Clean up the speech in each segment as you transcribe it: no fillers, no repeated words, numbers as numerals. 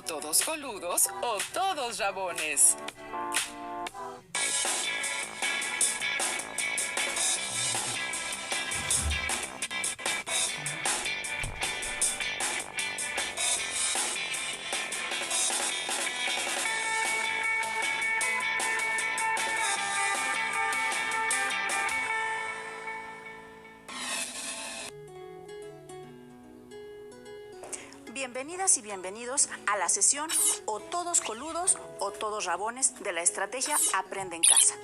o todos coludos o todos rabones. Bienvenidas y bienvenidos a la sesión o todos coludos o todos rabones de la estrategia Aprende en Casa.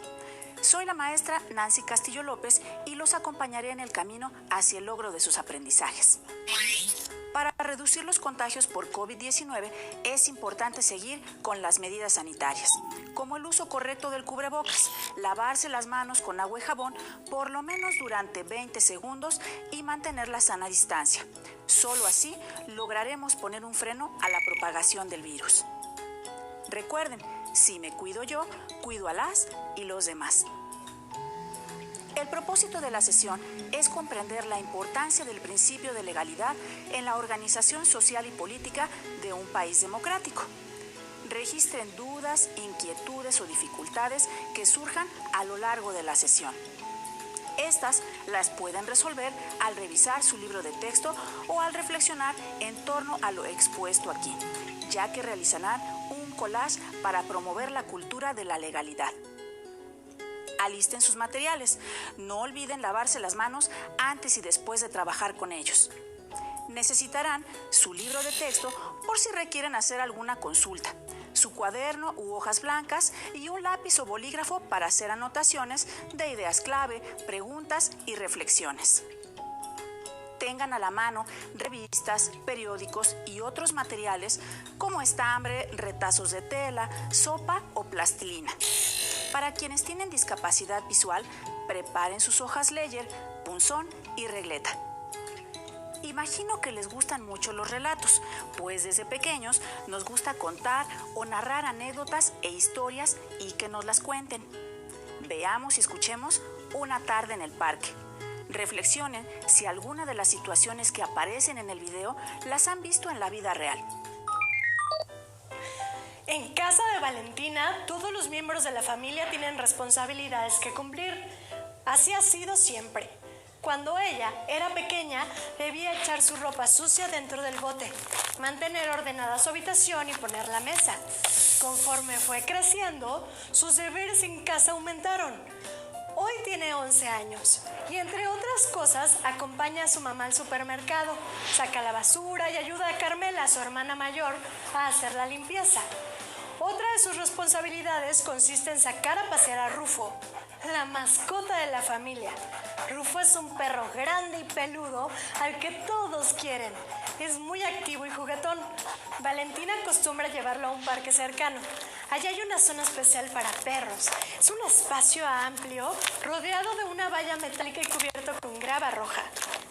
Soy la maestra Nancy Castillo López y los acompañaré en el camino hacia el logro de sus aprendizajes. Para reducir los contagios por COVID-19 es importante seguir con las medidas sanitarias, como el uso correcto del cubrebocas, lavarse las manos con agua y jabón por lo menos durante 20 segundos y mantener la sana distancia. Solo así lograremos poner un freno a la propagación del virus. Recuerden, si me cuido yo, cuido a las y los demás. El propósito de la sesión es comprender la importancia del principio de legalidad en la organización social y política de un país democrático. Registren dudas, inquietudes o dificultades que surjan a lo largo de la sesión. Estas las pueden resolver al revisar su libro de texto o al reflexionar en torno a lo expuesto aquí, ya que realizarán un collage para promover la cultura de la legalidad. Alisten sus materiales. No olviden lavarse las manos antes y después de trabajar con ellos. Necesitarán su libro de texto por si requieren hacer alguna consulta, su cuaderno u hojas blancas y un lápiz o bolígrafo para hacer anotaciones de ideas clave, preguntas y reflexiones. Tengan a la mano revistas, periódicos y otros materiales como estambre, retazos de tela, sopa o plastilina. Para quienes tienen discapacidad visual, preparen sus hojas Ledger, punzón y regleta. Imagino que les gustan mucho los relatos, pues desde pequeños nos gusta contar o narrar anécdotas e historias y que nos las cuenten. Veamos y escuchemos Una tarde en el parque. Reflexionen si alguna de las situaciones que aparecen en el video las han visto en la vida real. En casa de Valentina, todos los miembros de la familia tienen responsabilidades que cumplir. Así ha sido siempre. Cuando ella era pequeña, debía echar su ropa sucia dentro del bote, mantener ordenada su habitación y poner la mesa. Conforme fue creciendo, sus deberes en casa aumentaron. Hoy tiene 11 años y entre otras cosas acompaña a su mamá al supermercado, saca la basura y ayuda a Carmela, su hermana mayor, a hacer la limpieza. Otra de sus responsabilidades consiste en sacar a pasear a Rufo, la mascota de la familia. Rufo es un perro grande y peludo al que todos quieren. Es muy activo y juguetón. Valentina acostumbra llevarlo a un parque cercano. Allá hay una zona especial para perros. Es un espacio amplio, rodeado de una valla metálica y cubierto con grava roja.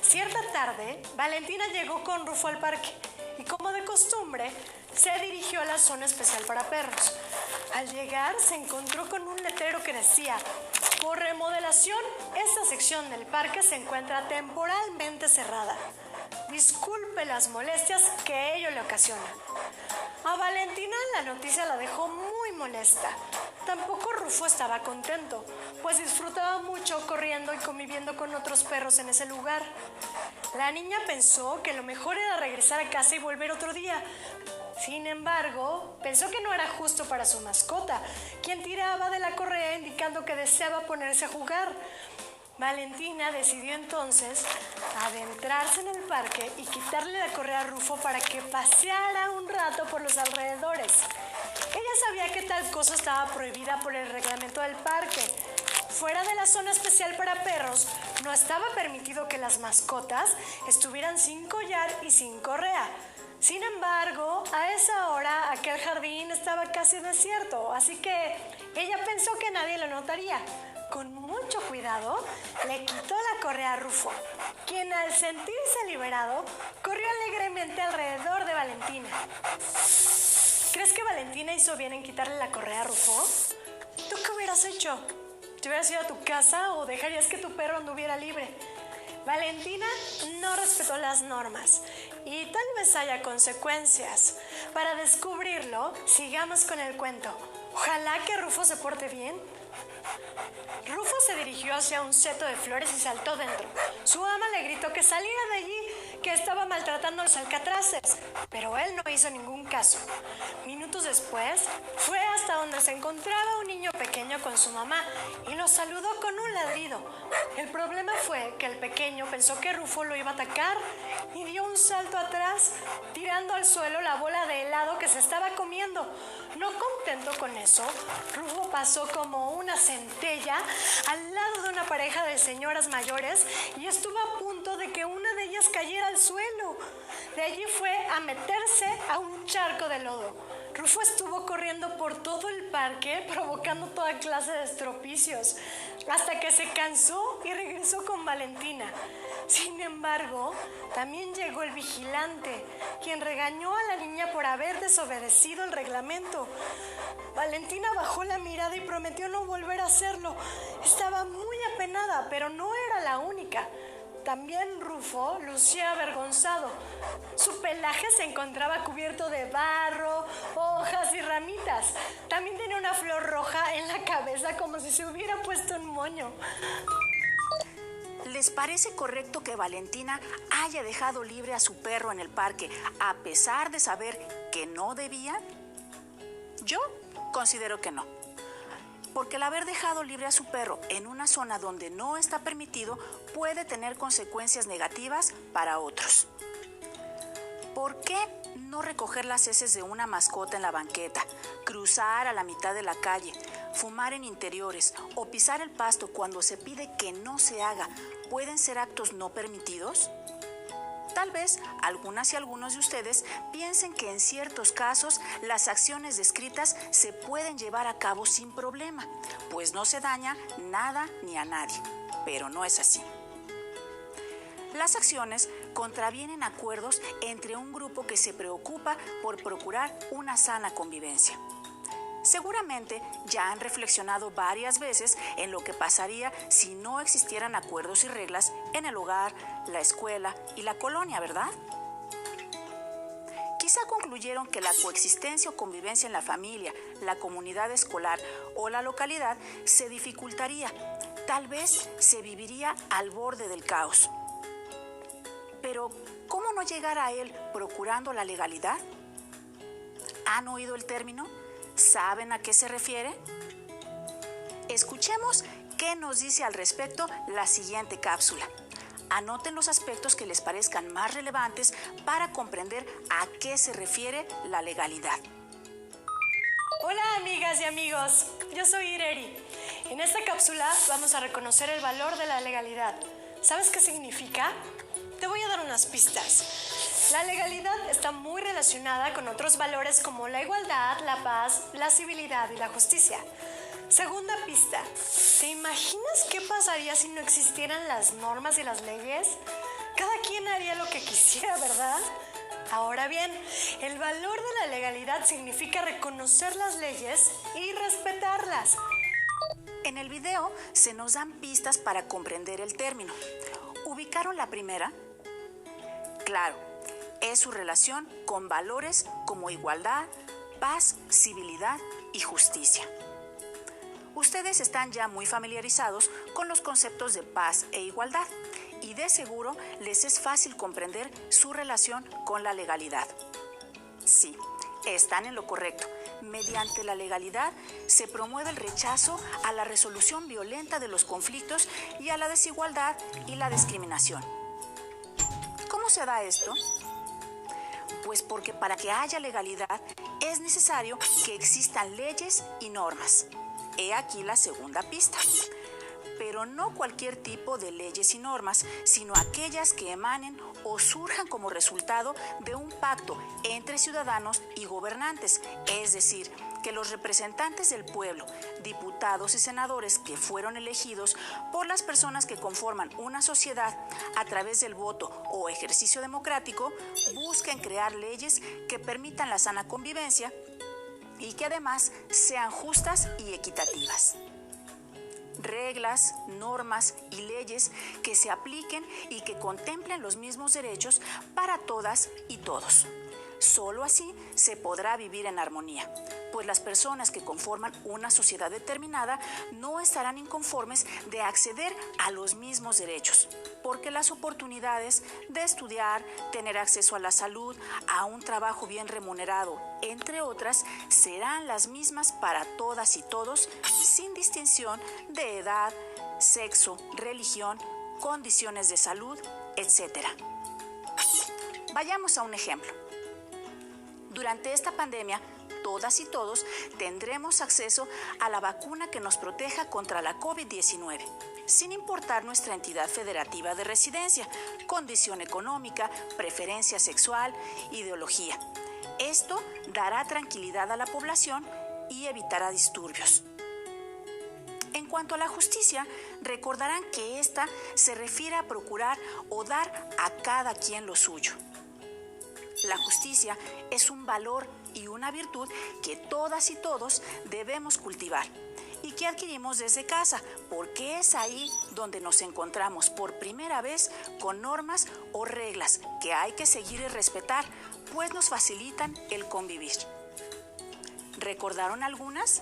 Cierta tarde, Valentina llegó con Rufo al parque y, como de costumbre, se dirigió a la zona especial para perros. Al llegar, se encontró con un letrero que decía: por remodelación, esta sección del parque se encuentra temporalmente cerrada. Disculpe las molestias que ello le ocasiona. A Valentina la noticia la dejó muy molesta. Tampoco Rufo estaba contento, pues disfrutaba mucho corriendo y conviviendo con otros perros en ese lugar. La niña pensó que lo mejor era regresar a casa y volver otro día. Sin embargo, pensó que no era justo para su mascota, quien tiraba de la correa indicando que deseaba ponerse a jugar. Valentina decidió entonces adentrarse en el parque y quitarle la correa a Rufo para que paseara un rato por los alrededores. Ella sabía que tal cosa estaba prohibida por el reglamento del parque. Fuera de la zona especial para perros, no estaba permitido que las mascotas estuvieran sin collar y sin correa. Sin embargo, a esa hora aquel jardín estaba casi desierto, así que ella pensó que nadie lo notaría. Con mucho cuidado, le quitó la correa a Rufo, quien al sentirse liberado, corrió alegremente alrededor de Valentina. ¿Crees que Valentina hizo bien en quitarle la correa a Rufo? ¿Tú qué hubieras hecho? ¿Te hubieras ido a tu casa o dejarías que tu perro anduviera libre? Valentina no respetó las normas y tal vez haya consecuencias. Para descubrirlo, sigamos con el cuento. Ojalá que Rufo se porte bien. Rufo se dirigió hacia un seto de flores y saltó dentro. Su ama le gritó que saliera de allí, que estaba maltratando a los alcatraces, pero él no hizo ningún caso. Minutos después, fue hasta donde se encontraba un niño pequeño con su mamá y lo saludó con un ladrido. El problema fue que el pequeño pensó que Rufo lo iba a atacar y dio un salto atrás, tirando al suelo la bola de helado que se estaba comiendo. No contento con eso, Rufo pasó como una centella al lado de una pareja de señoras mayores y estuvo a punto de que una de ellas cayera al suelo. De allí fue a meterse a un charco de lodo. Rufo estuvo corriendo por todo el parque, provocando toda clase de estropicios, hasta que se cansó y regresó con Valentina. Sin embargo, también llegó el vigilante, quien regañó a la niña por haber desobedecido el reglamento. Valentina bajó la mirada y prometió no volver a hacerlo. Estaba muy apenada, pero no era la única. También Rufo lucía avergonzado. Su pelaje se encontraba cubierto de barro, hojas y ramitas. También tenía una flor roja en la cabeza como si se hubiera puesto un moño. ¿Les parece correcto que Valentina haya dejado libre a su perro en el parque a pesar de saber que no debía? Yo considero que no. Porque el haber dejado libre a su perro en una zona donde no está permitido puede tener consecuencias negativas para otros. ¿Por qué no recoger las heces de una mascota en la banqueta, cruzar a la mitad de la calle, fumar en interiores o pisar el pasto cuando se pide que no se haga pueden ser actos no permitidos? Tal vez algunas y algunos de ustedes piensen que en ciertos casos las acciones descritas se pueden llevar a cabo sin problema, pues no se daña nada ni a nadie, pero no es así. Las acciones contravienen acuerdos entre un grupo que se preocupa por procurar una sana convivencia. Seguramente ya han reflexionado varias veces en lo que pasaría si no existieran acuerdos y reglas en el hogar, la escuela y la colonia, ¿verdad? Quizá concluyeron que la coexistencia o convivencia en la familia, la comunidad escolar o la localidad se dificultaría. Tal vez se viviría al borde del caos. Pero, ¿cómo no llegar a él procurando la legalidad? ¿Han oído el término? ¿Saben a qué se refiere? Escuchemos qué nos dice al respecto la siguiente cápsula. Anoten los aspectos que les parezcan más relevantes para comprender a qué se refiere la legalidad. Hola amigas y amigos, yo soy Ireri. En esta cápsula vamos a reconocer el valor de la legalidad. ¿Sabes qué significa? Te voy a dar unas pistas. La legalidad está muy relacionada con otros valores como la igualdad, la paz, la civilidad y la justicia. Segunda pista, ¿te imaginas qué pasaría si no existieran las normas y las leyes? Cada quien haría lo que quisiera, ¿verdad? Ahora bien, el valor de la legalidad significa reconocer las leyes y respetarlas. En el video se nos dan pistas para comprender el término. ¿Ubicaron la primera? Claro. Es su relación con valores como igualdad, paz, civilidad y justicia. Ustedes están ya muy familiarizados con los conceptos de paz e igualdad y de seguro les es fácil comprender su relación con la legalidad. Sí, están en lo correcto. Mediante la legalidad se promueve el rechazo a la resolución violenta de los conflictos y a la desigualdad y la discriminación. ¿Cómo se da esto? Pues porque para que haya legalidad es necesario que existan leyes y normas. He aquí la segunda pista. Pero no cualquier tipo de leyes y normas, sino aquellas que emanen o surjan como resultado de un pacto entre ciudadanos y gobernantes, es decir, que los representantes del pueblo, diputados y senadores que fueron elegidos por las personas que conforman una sociedad a través del voto o ejercicio democrático, busquen crear leyes que permitan la sana convivencia y que además sean justas y equitativas. reglas, normas y leyes que se apliquen y que contemplen los mismos derechos para todas y todos. Solo así se podrá vivir en armonía, pues las personas que conforman una sociedad determinada no estarán inconformes de acceder a los mismos derechos, porque las oportunidades de estudiar, tener acceso a la salud, a un trabajo bien remunerado, entre otras, serán las mismas para todas y todos, sin distinción de edad, sexo, religión, condiciones de salud, etc. Vayamos a un ejemplo. Durante esta pandemia, todas y todos tendremos acceso a la vacuna que nos proteja contra la COVID-19, sin importar nuestra entidad federativa de residencia, condición económica, preferencia sexual, ideología. Esto dará tranquilidad a la población y evitará disturbios. En cuanto a la justicia, recordarán que esta se refiere a procurar o dar a cada quien lo suyo. La justicia es un valor y una virtud que todas y todos debemos cultivar y que adquirimos desde casa, porque es ahí donde nos encontramos por primera vez con normas o reglas que hay que seguir y respetar, pues nos facilitan el convivir. ¿Recordaron algunas?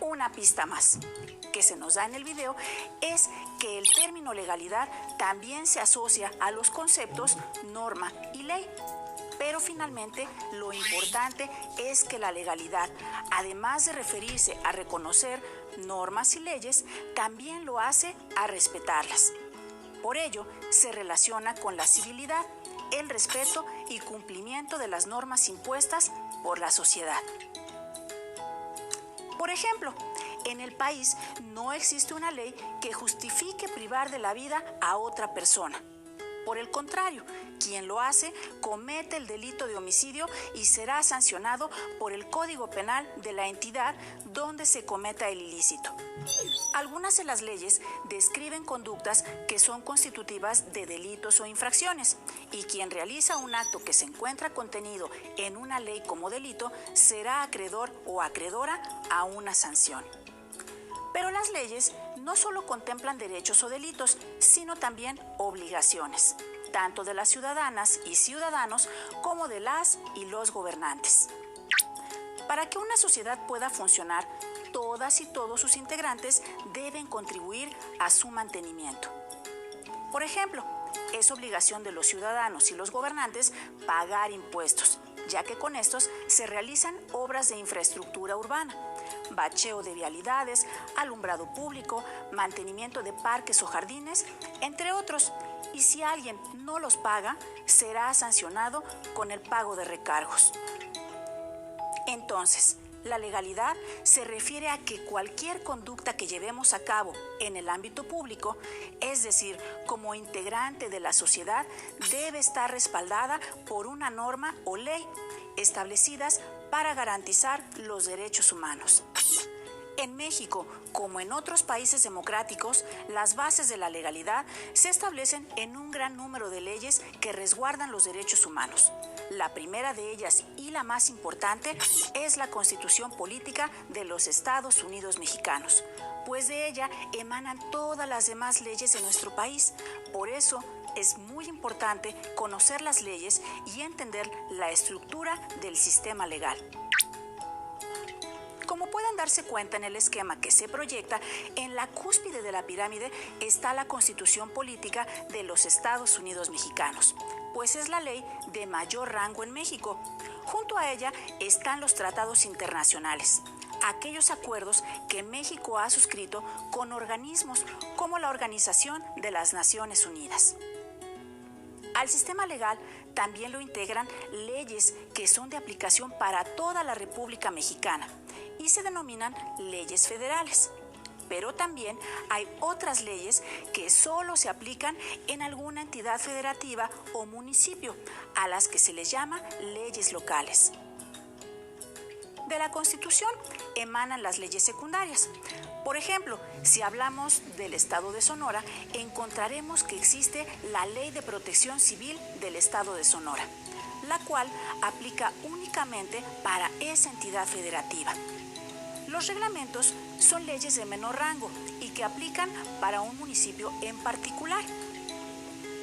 Una pista más que se nos da en el video es que el término legalidad también se asocia a los conceptos norma y ley. Pero finalmente lo importante es que la legalidad, además de referirse a reconocer normas y leyes, también lo hace a respetarlas. Por ello, se relaciona con la civilidad, el respeto y cumplimiento de las normas impuestas por la sociedad. Por ejemplo, en el país no existe una ley que justifique privar de la vida a otra persona. Por el contrario, quien lo hace comete el delito de homicidio y será sancionado por el Código Penal de la entidad donde se cometa el ilícito. Algunas de las leyes describen conductas que son constitutivas de delitos o infracciones, y quien realiza un acto que se encuentra contenido en una ley como delito será acreedor o acreedora a una sanción. Pero las leyes no solo contemplan derechos o delitos, sino también obligaciones, tanto de las ciudadanas y ciudadanos como de las y los gobernantes. Para que una sociedad pueda funcionar, todas y todos sus integrantes deben contribuir a su mantenimiento. Por ejemplo, es obligación de los ciudadanos y los gobernantes pagar impuestos, ya que con estos se realizan obras de infraestructura urbana, bacheo de vialidades, alumbrado público, mantenimiento de parques o jardines, entre otros. Y si alguien no los paga, será sancionado con el pago de recargos. Entonces, la legalidad se refiere a que cualquier conducta que llevemos a cabo en el ámbito público, es decir, como integrante de la sociedad, debe estar respaldada por una norma o ley establecidas para garantizar los derechos humanos. En México, como en otros países democráticos, las bases de la legalidad se establecen en un gran número de leyes que resguardan los derechos humanos. La primera de ellas y la más importante es la Constitución Política de los Estados Unidos Mexicanos, pues de ella emanan todas las demás leyes de nuestro país. Por eso es muy importante conocer las leyes y entender la estructura del sistema legal. Como pueden darse cuenta en el esquema que se proyecta, en la cúspide de la pirámide está la Constitución Política de los Estados Unidos Mexicanos, pues es la ley de mayor rango en México. Junto a ella están los tratados internacionales, aquellos acuerdos que México ha suscrito con organismos como la Organización de las Naciones Unidas. Al sistema legal también lo integran leyes que son de aplicación para toda la República Mexicana y se denominan leyes federales. Pero también hay otras leyes que solo se aplican en alguna entidad federativa o municipio, a las que se les llama leyes locales. De la Constitución emanan las leyes secundarias. Por ejemplo, si hablamos del Estado de Sonora, encontraremos que existe la Ley de Protección Civil del Estado de Sonora, la cual aplica únicamente para esa entidad federativa. Los reglamentos son leyes de menor rango y que aplican para un municipio en particular.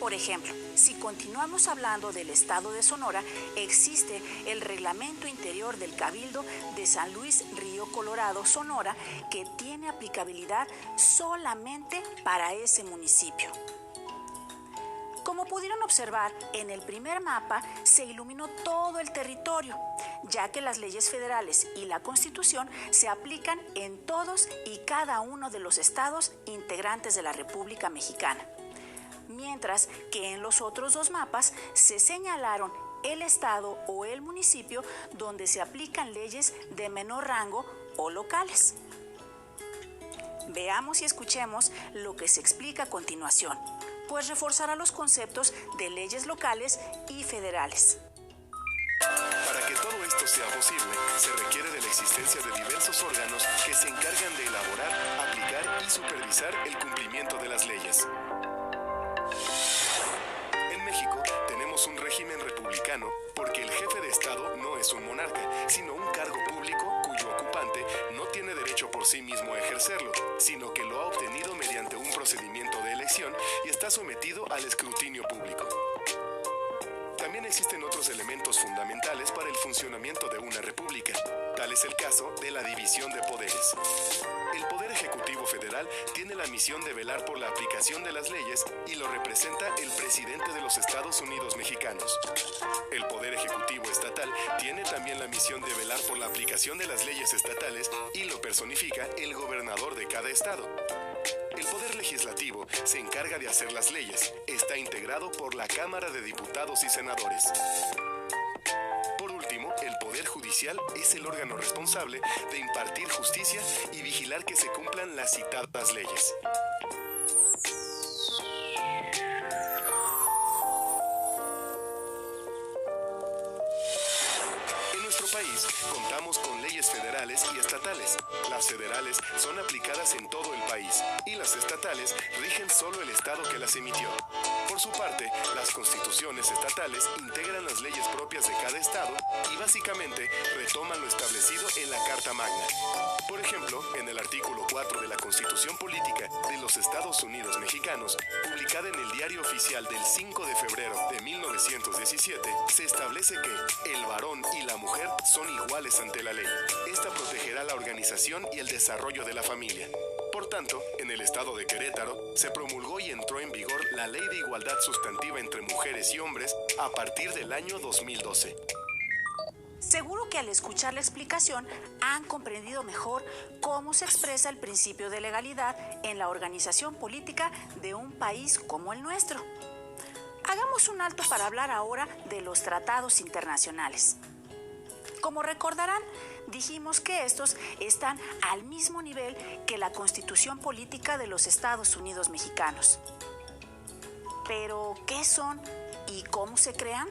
Por ejemplo, si continuamos hablando del estado de Sonora, existe el Reglamento Interior del Cabildo de San Luis Río Colorado, Sonora, que tiene aplicabilidad solamente para ese municipio. Como pudieron observar, en el primer mapa se iluminó todo el territorio, ya que las leyes federales y la Constitución se aplican en todos y cada uno de los estados integrantes de la República Mexicana. Mientras que en los otros dos mapas se señalaron el estado o el municipio donde se aplican leyes de menor rango o locales. Veamos y escuchemos lo que se explica a continuación, pues reforzará los conceptos de leyes locales y federales. Para que todo esto sea posible, se requiere de la existencia de diversos órganos que se encargan de elaborar, aplicar y supervisar el cumplimiento de las leyes. En México tenemos un régimen republicano porque el jefe de Estado no es un monarca, sino un cargo público cuyo ocupante no tiene derecho por sí mismo a ejercerlo, sino que lo ha obtenido mediante un procedimiento de elección y está sometido al escrutinio público. También existen otros elementos fundamentales para el funcionamiento de una república. Tal es el caso de la división de poderes. El Poder Ejecutivo Federal tiene la misión de velar por la aplicación de las leyes y lo representa el presidente de los Estados Unidos mexicanos. El Poder Ejecutivo Estatal tiene también la misión de velar por la aplicación de las leyes estatales y lo personifica el gobernador de cada estado. El Poder Legislativo se encarga de hacer las leyes. Está integrado por la Cámara de Diputados y Senadores. Por último, el Poder Judicial es el órgano responsable de impartir justicia y vigilar que se cumplan las citadas leyes. En nuestro país contamos con leyes federales y estatales. Las federales son aplicadas en todo el país y las estatales rigen solo el estado que las emitió. Por su parte, las constituciones estatales integran las leyes propias de cada estado y básicamente retoman lo establecido en la Carta Magna. Por ejemplo, en el artículo 4 de la Constitución Política de los Estados Unidos Mexicanos, publicada en el Diario Oficial del 5 de febrero de 1917, se establece que el varón y la mujer son iguales ante la ley. Esta protegerá la organización y el desarrollo de la familia. Por tanto, en el estado de Querétaro se promulgó y entró en vigor la Ley de Igualdad Sustantiva entre Mujeres y Hombres a partir del año 2012. Seguro que al escuchar la explicación han comprendido mejor cómo se expresa el principio de legalidad en la organización política de un país como el nuestro. Hagamos un alto para hablar ahora de los tratados internacionales. Como recordarán, dijimos que estos están al mismo nivel que la Constitución Política de los Estados Unidos Mexicanos. Pero, ¿qué son y cómo se crean?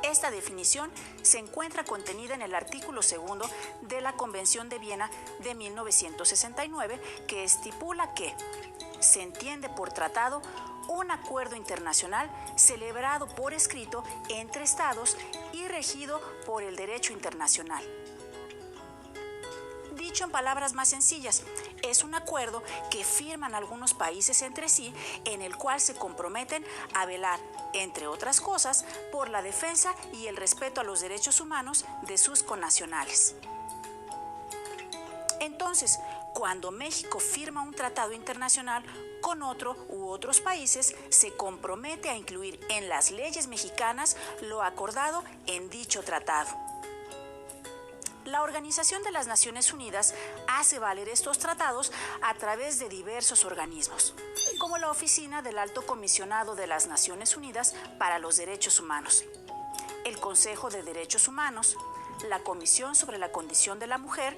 Esta definición se encuentra contenida en el artículo 2 de la Convención de Viena de 1969, que estipula que se entiende por tratado un acuerdo internacional celebrado por escrito entre estados y regido por el derecho internacional. Dicho en palabras más sencillas, es un acuerdo que firman algunos países entre sí en el cual se comprometen a velar, entre otras cosas, por la defensa y el respeto a los derechos humanos de sus connacionales. Entonces, cuando México firma un tratado internacional con otro u otros países, se compromete a incluir en las leyes mexicanas lo acordado en dicho tratado. La Organización de las Naciones Unidas hace valer estos tratados a través de diversos organismos, como la Oficina del Alto Comisionado de las Naciones Unidas para los Derechos Humanos, el Consejo de Derechos Humanos, la Comisión sobre la Condición de la Mujer,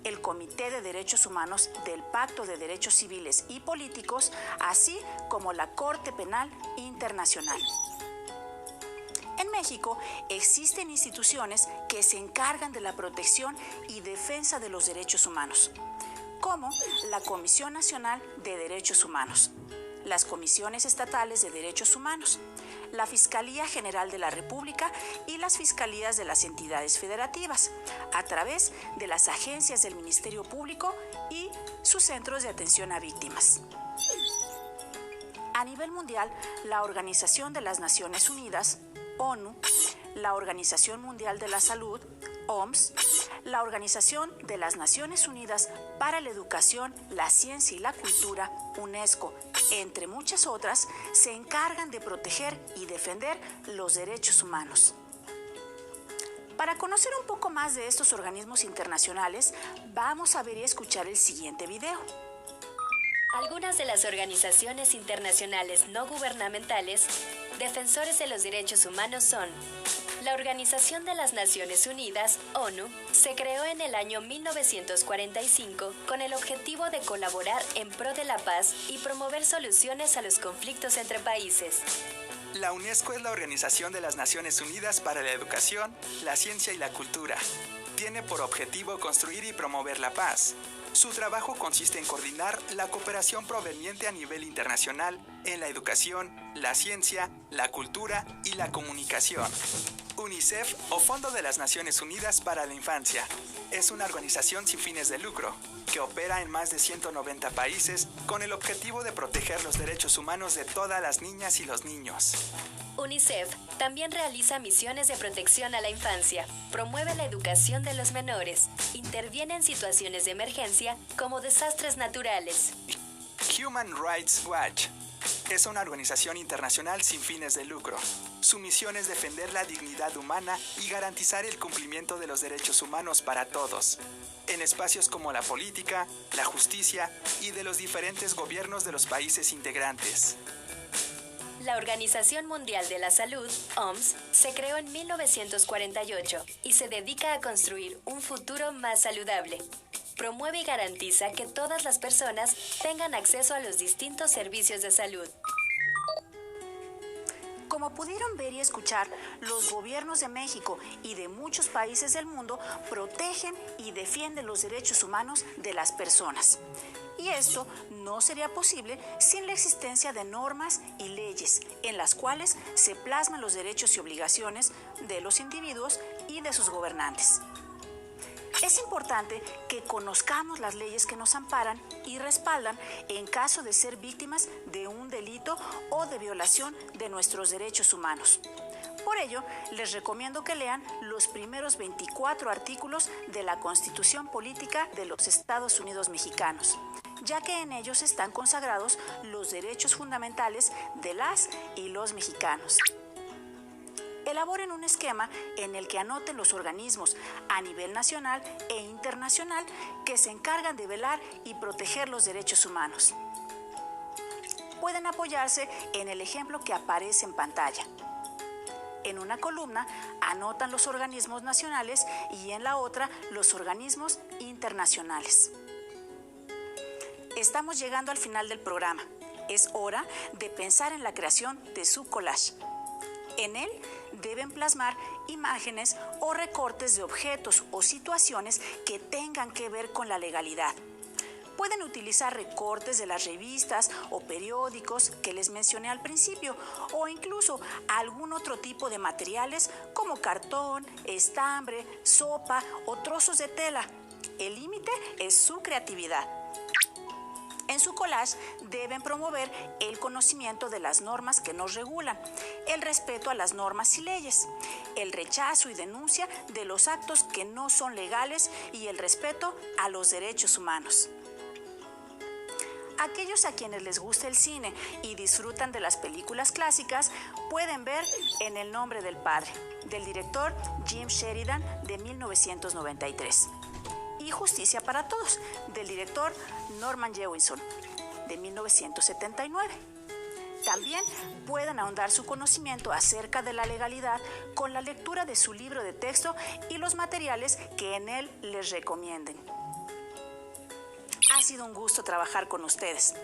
el Comité de Derechos Humanos del Pacto de Derechos Civiles y Políticos, así como la Corte Penal Internacional. En México existen instituciones que se encargan de la protección y defensa de los derechos humanos, como la Comisión Nacional de Derechos Humanos, las Comisiones Estatales de Derechos Humanos, la Fiscalía General de la República y las Fiscalías de las entidades federativas, a través de las agencias del Ministerio Público y sus centros de atención a víctimas. A nivel mundial, la Organización de las Naciones Unidas, ONU, la Organización Mundial de la Salud, OMS, la Organización de las Naciones Unidas para la Educación, la Ciencia y la Cultura, UNESCO, entre muchas otras, se encargan de proteger y defender los derechos humanos. Para conocer un poco más de estos organismos internacionales, vamos a ver y escuchar el siguiente video. Algunas de las organizaciones internacionales no gubernamentales defensores de los derechos humanos son: la Organización de las Naciones Unidas, ONU, se creó en el año 1945 con el objetivo de colaborar en pro de la paz y promover soluciones a los conflictos entre países. La UNESCO es la Organización de las Naciones Unidas para la Educación, la Ciencia y la Cultura. Tiene por objetivo construir y promover la paz. Su trabajo consiste en coordinar la cooperación proveniente a nivel internacional en la educación, la ciencia, la cultura y la comunicación. UNICEF, o Fondo de las Naciones Unidas para la Infancia, es una organización sin fines de lucro que opera en más de 190 países con el objetivo de proteger los derechos humanos de todas las niñas y los niños. UNICEF también realiza misiones de protección a la infancia, promueve la educación de los menores, interviene en situaciones de emergencia como desastres naturales. Human Rights Watch es una organización internacional sin fines de lucro. Su misión es defender la dignidad humana y garantizar el cumplimiento de los derechos humanos para todos, en espacios como la política, la justicia y de los diferentes gobiernos de los países integrantes. La Organización Mundial de la Salud, OMS, se creó en 1948 y se dedica a construir un futuro más saludable. Promueve y garantiza que todas las personas tengan acceso a los distintos servicios de salud. Como pudieron ver y escuchar, los gobiernos de México y de muchos países del mundo protegen y defienden los derechos humanos de las personas. Y esto no sería posible sin la existencia de normas y leyes en las cuales se plasman los derechos y obligaciones de los individuos y de sus gobernantes. Es importante que conozcamos las leyes que nos amparan y respaldan en caso de ser víctimas de un delito o de violación de nuestros derechos humanos. Por ello, les recomiendo que lean los primeros 24 artículos de la Constitución Política de los Estados Unidos Mexicanos, ya que en ellos están consagrados los derechos fundamentales de las y los mexicanos. Elaboren un esquema en el que anoten los organismos a nivel nacional e internacional que se encargan de velar y proteger los derechos humanos. Pueden apoyarse en el ejemplo que aparece en pantalla. En una columna anotan los organismos nacionales y en la otra los organismos internacionales. Estamos llegando al final del programa. Es hora de pensar en la creación de su collage. En él deben plasmar imágenes o recortes de objetos o situaciones que tengan que ver con la legalidad. Pueden utilizar recortes de las revistas o periódicos que les mencioné al principio, o incluso algún otro tipo de materiales como cartón, estambre, sopa o trozos de tela. El límite es su creatividad. En su collage deben promover el conocimiento de las normas que nos regulan, el respeto a las normas y leyes, el rechazo y denuncia de los actos que no son legales y el respeto a los derechos humanos. Aquellos a quienes les gusta el cine y disfrutan de las películas clásicas pueden ver En el nombre del padre, del director Jim Sheridan de 1993. Y Justicia para Todos, del director Norman Jewison, de 1979. También pueden ahondar su conocimiento acerca de la legalidad con la lectura de su libro de texto y los materiales que en él les recomienden. Ha sido un gusto trabajar con ustedes.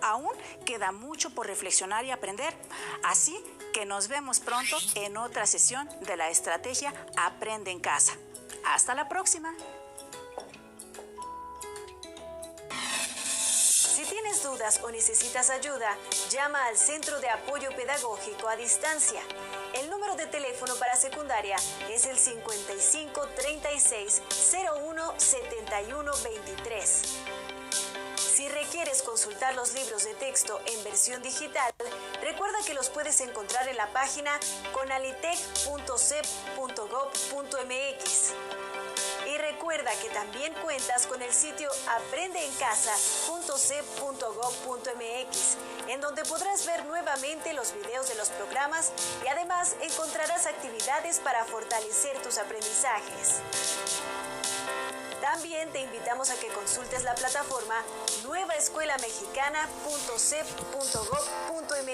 Aún queda mucho por reflexionar y aprender, así que nos vemos pronto en otra sesión de la estrategia Aprende en Casa. Hasta la próxima. tienes dudas o necesitas ayuda, llama al Centro de Apoyo Pedagógico a Distancia. El número de teléfono para secundaria es el 55 36 01 71 23. Si requieres consultar los libros de texto en versión digital, recuerda que los puedes encontrar en la página conalitec.cep.gov.mx. Y recuerda que también cuentas con el sitio aprendeencasa.cep.gov.mx, en donde podrás ver nuevamente los videos de los programas y además encontrarás actividades para fortalecer tus aprendizajes. También te invitamos a que consultes la plataforma nuevaescuelamexicana.cep.gov.mx.